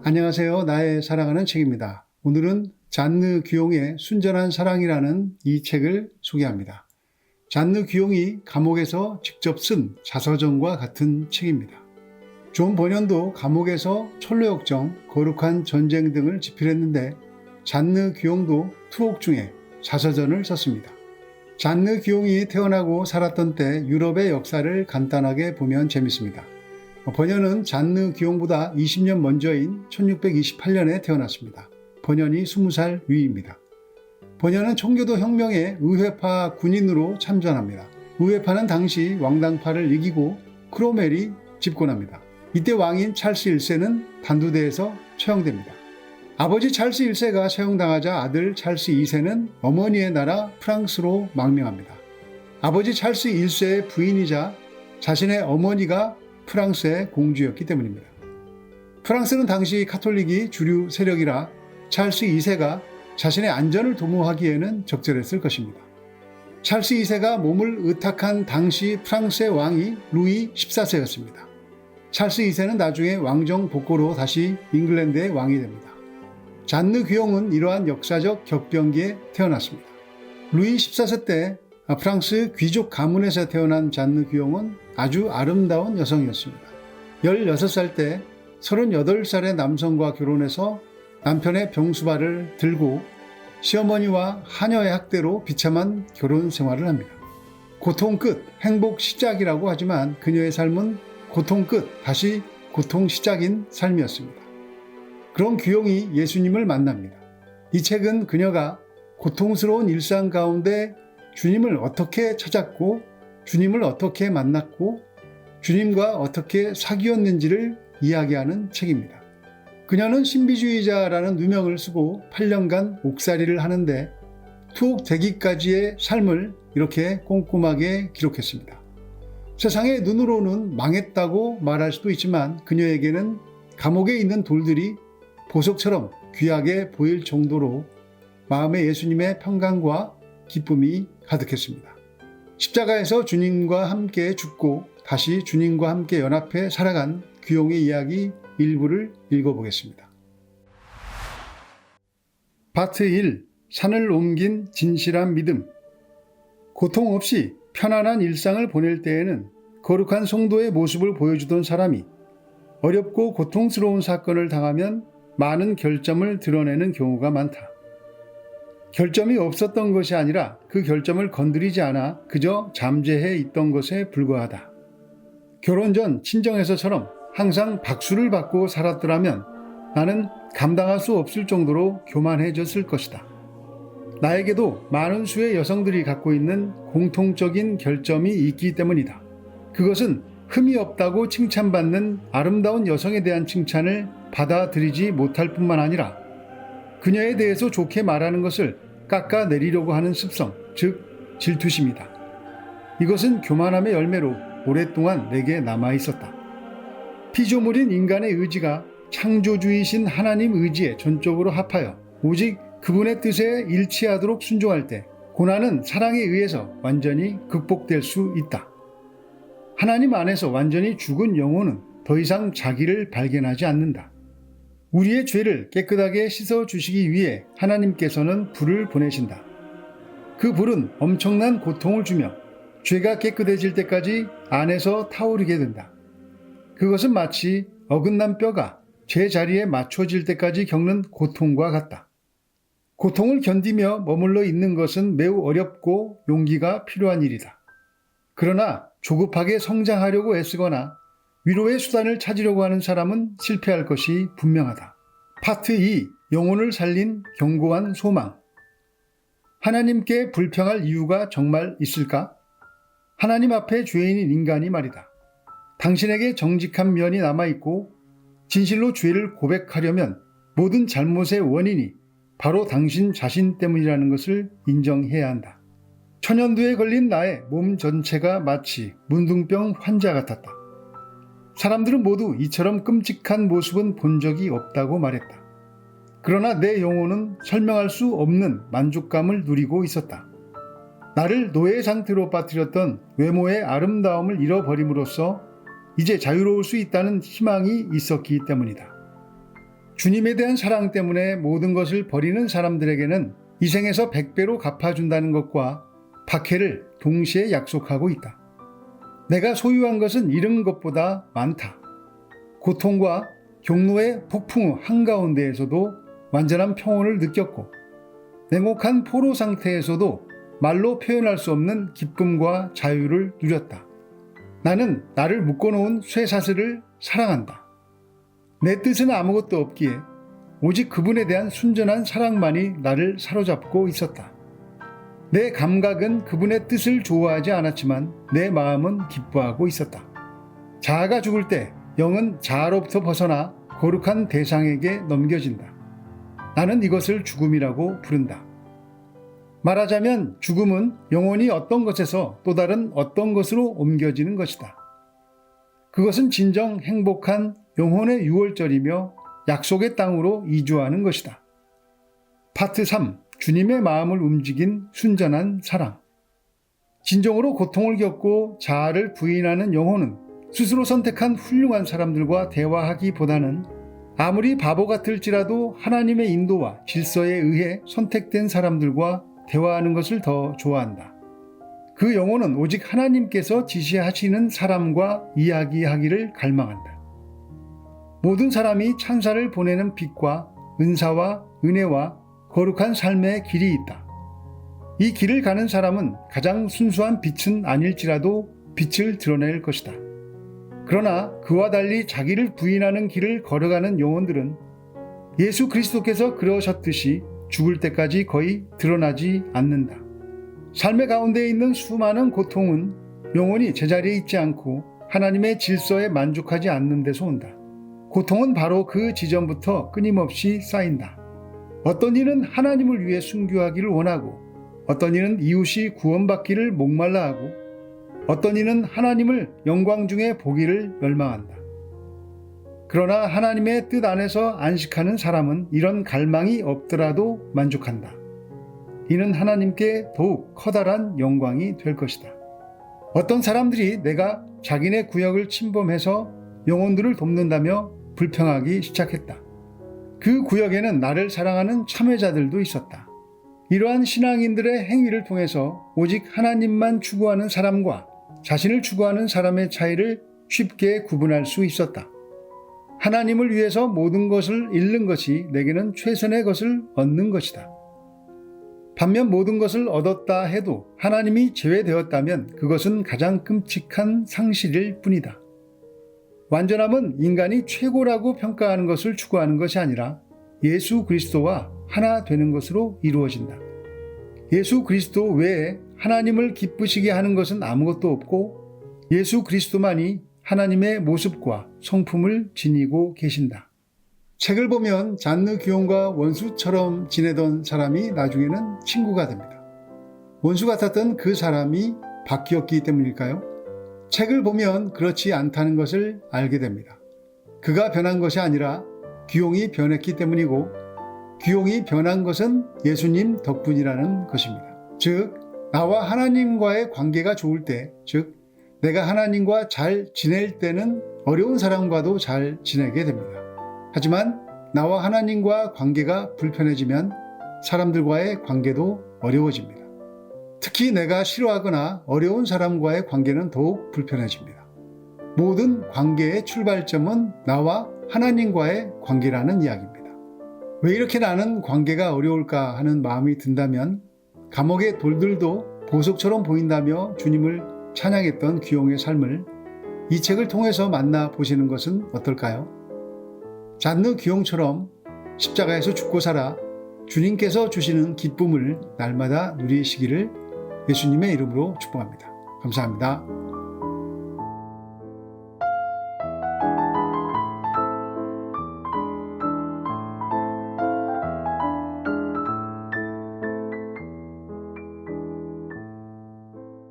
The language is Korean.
안녕하세요. 나의 사랑하는 책입니다. 오늘은 잔느 귀용의 순전한 사랑이라는 이 책을 소개합니다. 잔느 귀용이 감옥에서 직접 쓴 자서전과 같은 책입니다. 존 버년도 감옥에서 철로역정, 거룩한 전쟁 등을 집필했는데 잔느 귀용도 투옥 중에 자서전을 썼습니다. 잔느 귀용이 태어나고 살았던 때 유럽의 역사를 간단하게 보면 재밌습니다. 버년은 잔느 귀용보다 20년 먼저인 1628년에 태어났습니다. 버년이 20살 위입니다. 버년은 청교도 혁명에 의회파 군인으로 참전합니다. 의회파는 당시 왕당파를 이기고 크로멜이 집권합니다. 이때 왕인 찰스 1세는 단두대에서 처형됩니다. 아버지 찰스 1세가 처형당하자 아들 찰스 2세는 어머니의 나라 프랑스로 망명합니다. 아버지 찰스 1세의 부인이자 자신의 어머니가 프랑스의 공주였기 때문입니다. 프랑스는 당시 카톨릭이 주류 세력이라 찰스 2세가 자신의 안전을 도모하기에는 적절했을 것입니다. 찰스 2세가 몸을 의탁한 당시 프랑스의 왕이 루이 14세였습니다. 찰스 2세는 나중에 왕정 복고로 다시 잉글랜드의 왕이 됩니다. 잔느 귀용은 이러한 역사적 격변기에 태어났습니다. 루이 14세 때 프랑스 귀족 가문에서 태어난 잔느 귀용은 아주 아름다운 여성이었습니다. 16살 때 38살의 남성과 결혼해서 남편의 병수발을 들고 시어머니와 하녀의 학대로 비참한 결혼 생활을 합니다. 고통 끝, 행복 시작이라고 하지만 그녀의 삶은 고통 끝, 다시 고통 시작인 삶이었습니다. 그런 귀용이 예수님을 만납니다. 이 책은 그녀가 고통스러운 일상 가운데 주님을 어떻게 찾았고 주님을 어떻게 만났고 주님과 어떻게 사귀었는지를 이야기하는 책입니다. 그녀는 신비주의자라는 누명을 쓰고 8년간 옥살이를 하는데 투옥되기까지의 삶을 이렇게 꼼꼼하게 기록했습니다. 세상의 눈으로는 망했다고 말할 수도 있지만 그녀에게는 감옥에 있는 돌들이 보석처럼 귀하게 보일 정도로 마음에 예수님의 평강과 기쁨이 가득했습니다. 십자가에서 주님과 함께 죽고 다시 주님과 함께 연합해 살아간 귀용의 이야기 일부를 읽어보겠습니다. 파트 1. 산을 옮긴 진실한 믿음. 고통 없이 편안한 일상을 보낼 때에는 거룩한 성도의 모습을 보여주던 사람이 어렵고 고통스러운 사건을 당하면 많은 결점을 드러내는 경우가 많다. 결점이 없었던 것이 아니라 그 결점을 건드리지 않아 그저 잠재해 있던 것에 불과하다. 결혼 전 친정에서처럼 항상 박수를 받고 살았더라면 나는 감당할 수 없을 정도로 교만해졌을 것이다. 나에게도 많은 수의 여성들이 갖고 있는 공통적인 결점이 있기 때문이다. 그것은 흠이 없다고 칭찬받는 아름다운 여성에 대한 칭찬을 받아들이지 못할 뿐만 아니라 그녀에 대해서 좋게 말하는 것을 깎아내리려고 하는 습성, 즉 질투심이다. 이것은 교만함의 열매로 오랫동안 내게 남아있었다. 피조물인 인간의 의지가 창조주이신 하나님 의지에 전적으로 합하여 오직 그분의 뜻에 일치하도록 순종할 때 고난은 사랑에 의해서 완전히 극복될 수 있다. 하나님 안에서 완전히 죽은 영혼은 더 이상 자기를 발견하지 않는다. 우리의 죄를 깨끗하게 씻어주시기 위해 하나님께서는 불을 보내신다. 그 불은 엄청난 고통을 주며 죄가 깨끗해질 때까지 안에서 타오르게 된다. 그것은 마치 어긋난 뼈가 제자리에 맞춰질 때까지 겪는 고통과 같다. 고통을 견디며 머물러 있는 것은 매우 어렵고 용기가 필요한 일이다. 그러나 조급하게 성장하려고 애쓰거나 위로의 수단을 찾으려고 하는 사람은 실패할 것이 분명하다. 파트 2. 영혼을 살린 견고한 소망. 하나님께 불평할 이유가 정말 있을까? 하나님 앞에 죄인인 인간이 말이다. 당신에게 정직한 면이 남아있고 진실로 죄를 고백하려면 모든 잘못의 원인이 바로 당신 자신 때문이라는 것을 인정해야 한다. 천연두에 걸린 나의 몸 전체가 마치 문둥병 환자 같았다. 사람들은 모두 이처럼 끔찍한 모습은 본 적이 없다고 말했다. 그러나 내 영혼은 설명할 수 없는 만족감을 누리고 있었다. 나를 노예 상태로 빠뜨렸던 외모의 아름다움을 잃어버림으로써 이제 자유로울 수 있다는 희망이 있었기 때문이다. 주님에 대한 사랑 때문에 모든 것을 버리는 사람들에게는 이 생에서 100배로 갚아준다는 것과 박해를 동시에 약속하고 있다. 내가 소유한 것은 잃은 것보다 많다. 고통과 경로의 폭풍 한가운데에서도 완전한 평온을 느꼈고 냉혹한 포로 상태에서도 말로 표현할 수 없는 기쁨과 자유를 누렸다. 나는 나를 묶어놓은 쇠사슬을 사랑한다. 내 뜻은 아무것도 없기에 오직 그분에 대한 순전한 사랑만이 나를 사로잡고 있었다. 내 감각은 그분의 뜻을 좋아하지 않았지만 내 마음은 기뻐하고 있었다. 자아가 죽을 때 영은 자아로부터 벗어나 거룩한 대상에게 넘겨진다. 나는 이것을 죽음이라고 부른다. 말하자면 죽음은 영혼이 어떤 것에서 또 다른 어떤 것으로 옮겨지는 것이다. 그것은 진정 행복한 영혼의 유월절이며 약속의 땅으로 이주하는 것이다. 파트 3. 주님의 마음을 움직인 순전한 사랑. 진정으로 고통을 겪고 자아를 부인하는 영혼은 스스로 선택한 훌륭한 사람들과 대화하기보다는 아무리 바보 같을지라도 하나님의 인도와 질서에 의해 선택된 사람들과 대화하는 것을 더 좋아한다. 그 영혼은 오직 하나님께서 지시하시는 사람과 이야기하기를 갈망한다. 모든 사람이 찬사를 보내는 빛과 은사와 은혜와 거룩한 삶의 길이 있다. 이 길을 가는 사람은 가장 순수한 빛은 아닐지라도 빛을 드러낼 것이다. 그러나 그와 달리 자기를 부인하는 길을 걸어가는 영혼들은 예수 그리스도께서 그러셨듯이 죽을 때까지 거의 드러나지 않는다. 삶의 가운데 있는 수많은 고통은 영혼이 제자리에 있지 않고 하나님의 질서에 만족하지 않는 데서 온다. 고통은 바로 그 지점부터 끊임없이 쌓인다. 어떤 이는 하나님을 위해 순교하기를 원하고 어떤 이는 이웃이 구원받기를 목말라하고 어떤 이는 하나님을 영광 중에 보기를 열망한다. 그러나 하나님의 뜻 안에서 안식하는 사람은 이런 갈망이 없더라도 만족한다. 이는 하나님께 더욱 커다란 영광이 될 것이다. 어떤 사람들이 내가 자기네 구역을 침범해서 영혼들을 돕는다며 불평하기 시작했다. 그 구역에는 나를 사랑하는 참여자들도 있었다. 이러한 신앙인들의 행위를 통해서 오직 하나님만 추구하는 사람과 자신을 추구하는 사람의 차이를 쉽게 구분할 수 있었다. 하나님을 위해서 모든 것을 잃는 것이 내게는 최선의 것을 얻는 것이다. 반면 모든 것을 얻었다 해도 하나님이 제외되었다면 그것은 가장 끔찍한 상실일 뿐이다. 완전함은 인간이 최고라고 평가하는 것을 추구하는 것이 아니라 예수 그리스도와 하나 되는 것으로 이루어진다. 예수 그리스도 외에 하나님을 기쁘시게 하는 것은 아무것도 없고 예수 그리스도만이 하나님의 모습과 성품을 지니고 계신다. 책을 보면 잔느 귀용과 원수처럼 지내던 사람이 나중에는 친구가 됩니다. 원수 같았던 그 사람이 바뀌었기 때문일까요? 책을 보면 그렇지 않다는 것을 알게 됩니다. 그가 변한 것이 아니라 귀용이 변했기 때문이고 귀용이 변한 것은 예수님 덕분이라는 것입니다. 즉, 나와 하나님과의 관계가 좋을 때, 즉 내가 하나님과 잘 지낼 때는 어려운 사람과도 잘 지내게 됩니다. 하지만 나와 하나님과 관계가 불편해지면 사람들과의 관계도 어려워집니다. 특히 내가 싫어하거나 어려운 사람과의 관계는 더욱 불편해집니다. 모든 관계의 출발점은 나와 하나님과의 관계라는 이야기입니다. 왜 이렇게 나는 관계가 어려울까 하는 마음이 든다면 감옥의 돌들도 보석처럼 보인다며 주님을 찬양했던 귀용의 삶을 이 책을 통해서 만나보시는 것은 어떨까요? 잔느 귀용처럼 십자가에서 죽고 살아 주님께서 주시는 기쁨을 날마다 누리시기를 예수님의 이름으로 축복합니다. 감사합니다.